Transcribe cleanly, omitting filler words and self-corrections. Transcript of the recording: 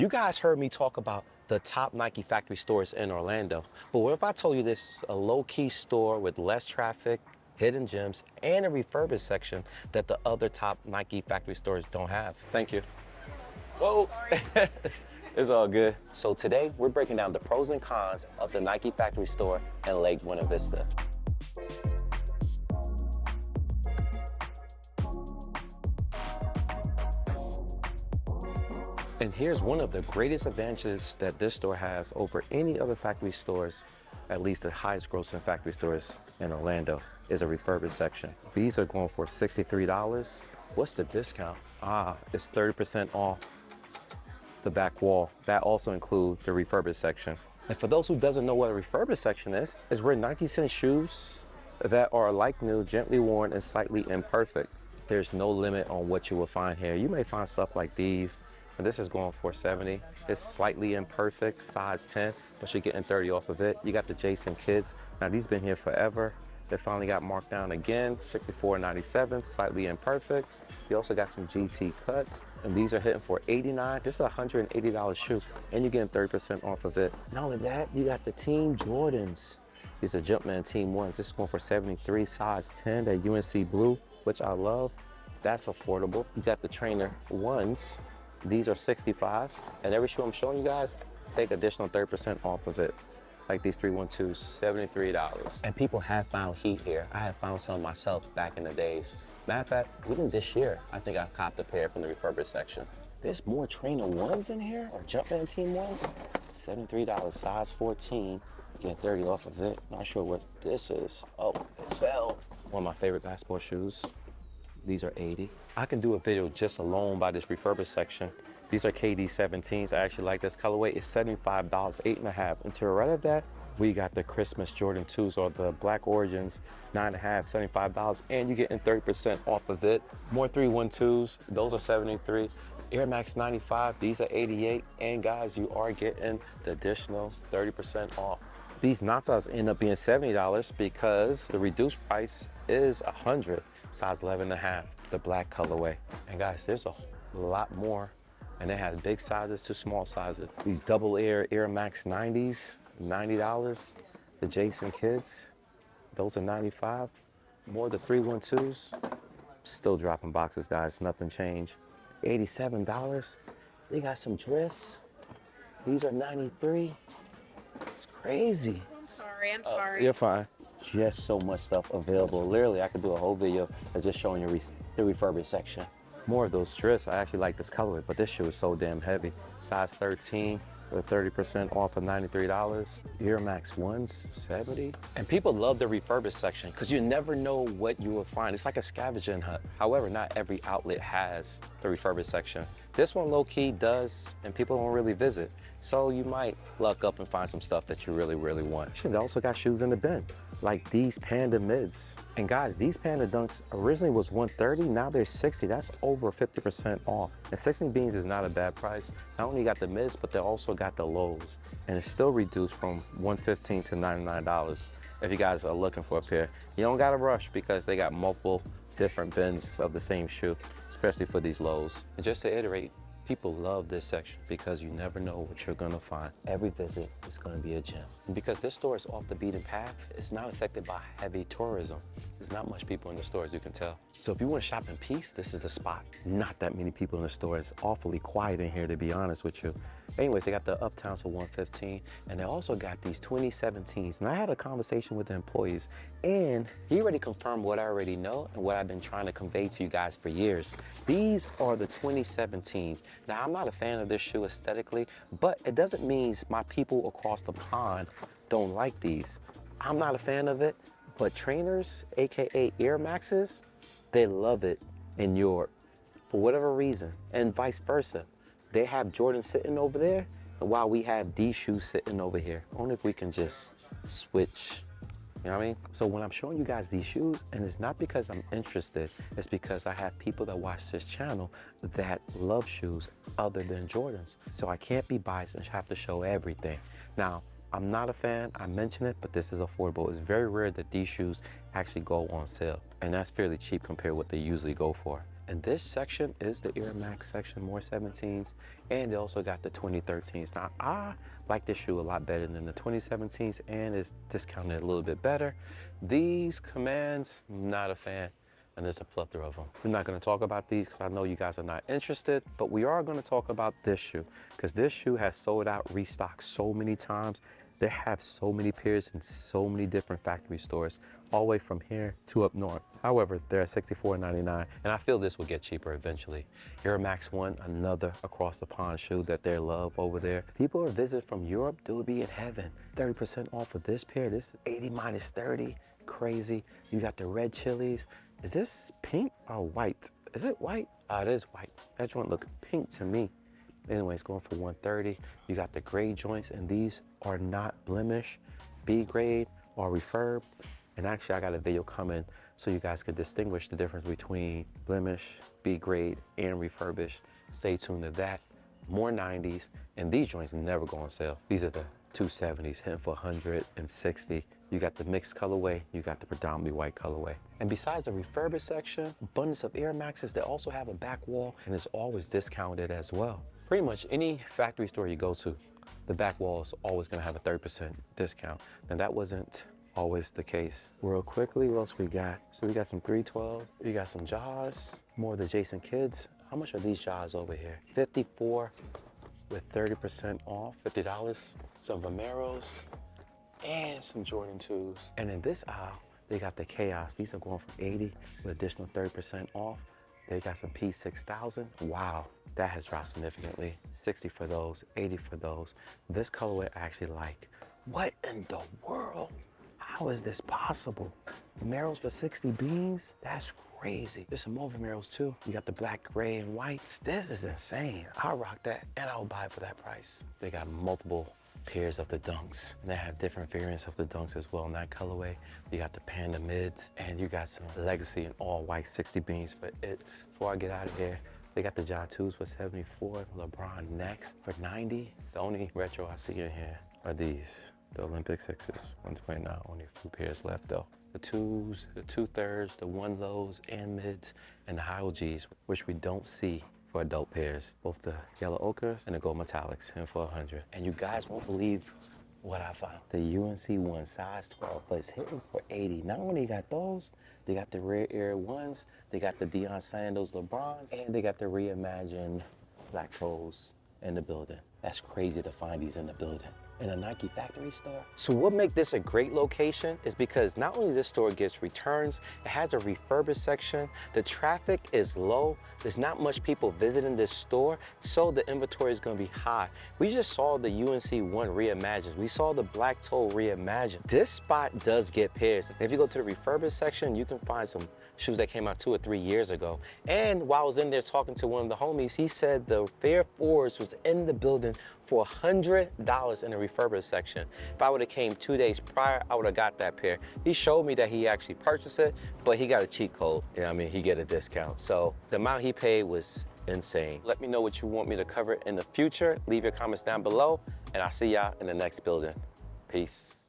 You guys heard me talk about the top Nike factory stores in Orlando, but what if I told you this is a low-key store with less traffic, hidden gems, and a refurbished section that the other top Nike factory stores don't have? Thank you. Whoa, it's all good. So today we're breaking down the pros and cons of the Nike factory store in Lake Buena Vista. And here's one of the greatest advantages that this store has over any other factory stores, at least the highest grossing factory stores in Orlando, is a refurbished section. These are going for $63. What's the discount? It's 30% off the back wall. That also includes the refurbished section. And for those who doesn't know what a refurbished section is where 90-cent shoes that are like new, gently worn, and slightly imperfect. There's no limit on what you will find here. You may find stuff like these, and this is going for $70. It's slightly imperfect, size 10, but you're getting 30 off of it. You got the Jason Kids. Now these been here forever. They finally got marked down again, $64.97, slightly imperfect. You also got some GT cuts, and these are hitting for $89. This is a $180 shoe, and you're getting 30% off of it. Not only that, you got the Team Jordans. These are Jumpman Team 1s. This is going for $73, size 10, that UNC blue, which I love. That's affordable. You got the Trainer 1s. These are $65, and every shoe I'm showing you guys, take additional 30% off of it. Like these 312s, $73. And people have found heat here. I have found some myself back in the days. Matter of fact, even this year, I think I copped a pair from the refurbished section. There's more Trainer 1s in here, or Jumpman Team 1s. $73, size 14. Getting 30 off of it. Not sure what this is. Oh, it fell. One of my favorite basketball shoes. These are $80. I can do a video just alone by this refurbished section. These are KD 17s. I actually like this colorway. It's $75, 8.5. And to the right of that, we got the Christmas Jordan 2s, or the Black Origins, 9.5, $75, and you're getting 30% off of it. More 312s, those are $73. Air Max 95, these are $88. And guys, you are getting the additional 30% off. These Natas end up being $70 because the reduced price is $100. Size 11.5, the black colorway. And guys, there's a lot more, and they have big sizes to small sizes. These double Air Max 90s, $90. The Jason Kids, those are $95. More of the 312s, still dropping boxes, guys, nothing changed. $87. They got some drifts. These are $93. It's crazy. I'm sorry. You're fine. Just so much stuff available. Literally, I could do a whole video of just showing you the refurbished section. More of those drifts. I actually like this colorway, but this shoe is so damn heavy. Size 13 with 30% off of $93. Air Max 1s, $70. And people love the refurbished section because you never know what you will find. It's like a scavenging hunt. However, not every outlet has the refurbished section. This one low-key does, and people don't really visit. So you might luck up and find some stuff that you really, really want. They also got shoes in the bin, like these Panda mids. And guys, these Panda Dunks originally was $130, now they're $60. That's over 50% off. And 16 beans is not a bad price. Not only got the mids, but they also got the lows. And it's still reduced from $115 to $99 if you guys are looking for a pair. You don't gotta rush because they got multiple different bins of the same shoe, especially for these lows. And just to iterate, people love this section because you never know what you're gonna find. Every visit is gonna be a gem. And because this store is off the beaten path, it's not affected by heavy tourism. There's not much people in the store, as you can tell. So if you wanna shop in peace, this is the spot. Not that many people in the store. It's awfully quiet in here, to be honest with you. Anyways, they got the Uptowns for $115, and they also got these 2017s. And I had a conversation with the employees, and he already confirmed what I already know and what I've been trying to convey to you guys for years. These are the 2017s. Now, I'm not a fan of this shoe aesthetically, but it doesn't mean my people across the pond don't like these. I'm not a fan of it, but trainers, AKA Air Maxes, they love it in Europe for whatever reason, and vice versa. They have Jordan sitting over there, while we have these shoes sitting over here. Only if we can just switch, you know what I mean? So when I'm showing you guys these shoes, and it's not because I'm interested, it's because I have people that watch this channel that love shoes other than Jordans. So I can't be biased and have to show everything. Now, I'm not a fan, I mention it, but this is affordable. It's very rare that these shoes actually go on sale, and that's fairly cheap compared to what they usually go for. And this section is the Air Max section, more 17s, and they also got the 2013s. Now, I like this shoe a lot better than the 2017s, and it's discounted a little bit better. These Commands, not a fan, and there's a plethora of them. We're not gonna talk about these because I know you guys are not interested, but we are gonna talk about this shoe because this shoe has sold out, restocked so many times. They have so many pairs in so many different factory stores, all the way from here to up north. However, they're at $64.99, and I feel this will get cheaper eventually. Air Max 1, another across the pond shoe that they love over there. People are visiting from Europe, they will be in heaven. 30% off of this pair. This is 80 minus 30, crazy. You got the red chilies. Is this pink or white? Is it white? It is white. That joint look pink to me. Anyway, it's going for 130. You got the gray joints, and these are not blemish, B grade or refurb. And actually, I got a video coming so you guys can distinguish the difference between blemish, B grade, and refurbished. Stay tuned to that. More 90s, and these joints never go on sale. These are the 270s, hitting for 160. You got the mixed colorway, you got the predominantly white colorway. And besides the refurbished section, abundance of Air Maxes, they also have a back wall, and it's always discounted as well. Pretty much any factory store you go to, the back wall is always gonna have a 30% discount. And that wasn't always the case. Real quickly, what else we got? So we got some 312s, we got some Jaws, more of the Jason Kids. How much are these Jaws over here? 54 with 30% off, $50. Some Vomeros and some Jordan 2s. And in this aisle, they got the Chaos. These are going from 80 with additional 30% off. They got some P6000. Wow, that has dropped significantly. 60 for those, 80 for those. This colorway I actually like. What in the world? How is this possible? Vomeros for 60 beans? That's crazy. There's some more Vomeros too. You got the black, gray, and whites. This is insane. I'll rock that, and I'll buy it for that price. They got multiple pairs of the Dunks, and they have different variants of the Dunks as well in that colorway. You got the Panda Mids, and you got some Legacy and all white 60 beans for it. Before I get out of here, they got the Ja 2s for 74, LeBron next for 90. The only retro I see in here are these, the Olympic 6s. 129, only a few pairs left though. The 2s, the 2/3, the 1 lows and mids, and the high OGs, which we don't see for adult pairs. Both the yellow ochres and the gold metallics, and for 100. And you guys won't believe what I found. The UNC 1 size 12, but it's hitting for 80. Not only got those, they got the Rare Air 1s, they got the Deion Sanders LeBrons, and they got the reimagined Black Toes in the building. That's crazy to find these in the building. In a Nike factory store. So what makes this a great location is because not only this store gets returns, it has a refurbished section, the traffic is low, there's not much people visiting this store, so the inventory is gonna be high. We just saw the UNC 1 reimagined. We saw the Black Toe reimagined. This spot does get pairs. And if you go to the refurbished section, you can find some shoes that came out 2 or 3 years ago. And while I was in there talking to one of the homies, he said the Fair Force was in the building for $100 in the refurbished section. If I would have came 2 days prior, I would have got that pair. He showed me that he actually purchased it, but he got a cheat code. You know what I mean? He get a discount. So the amount he paid was insane. Let me know what you want me to cover in the future. Leave your comments down below, and I'll see y'all in the next building. Peace.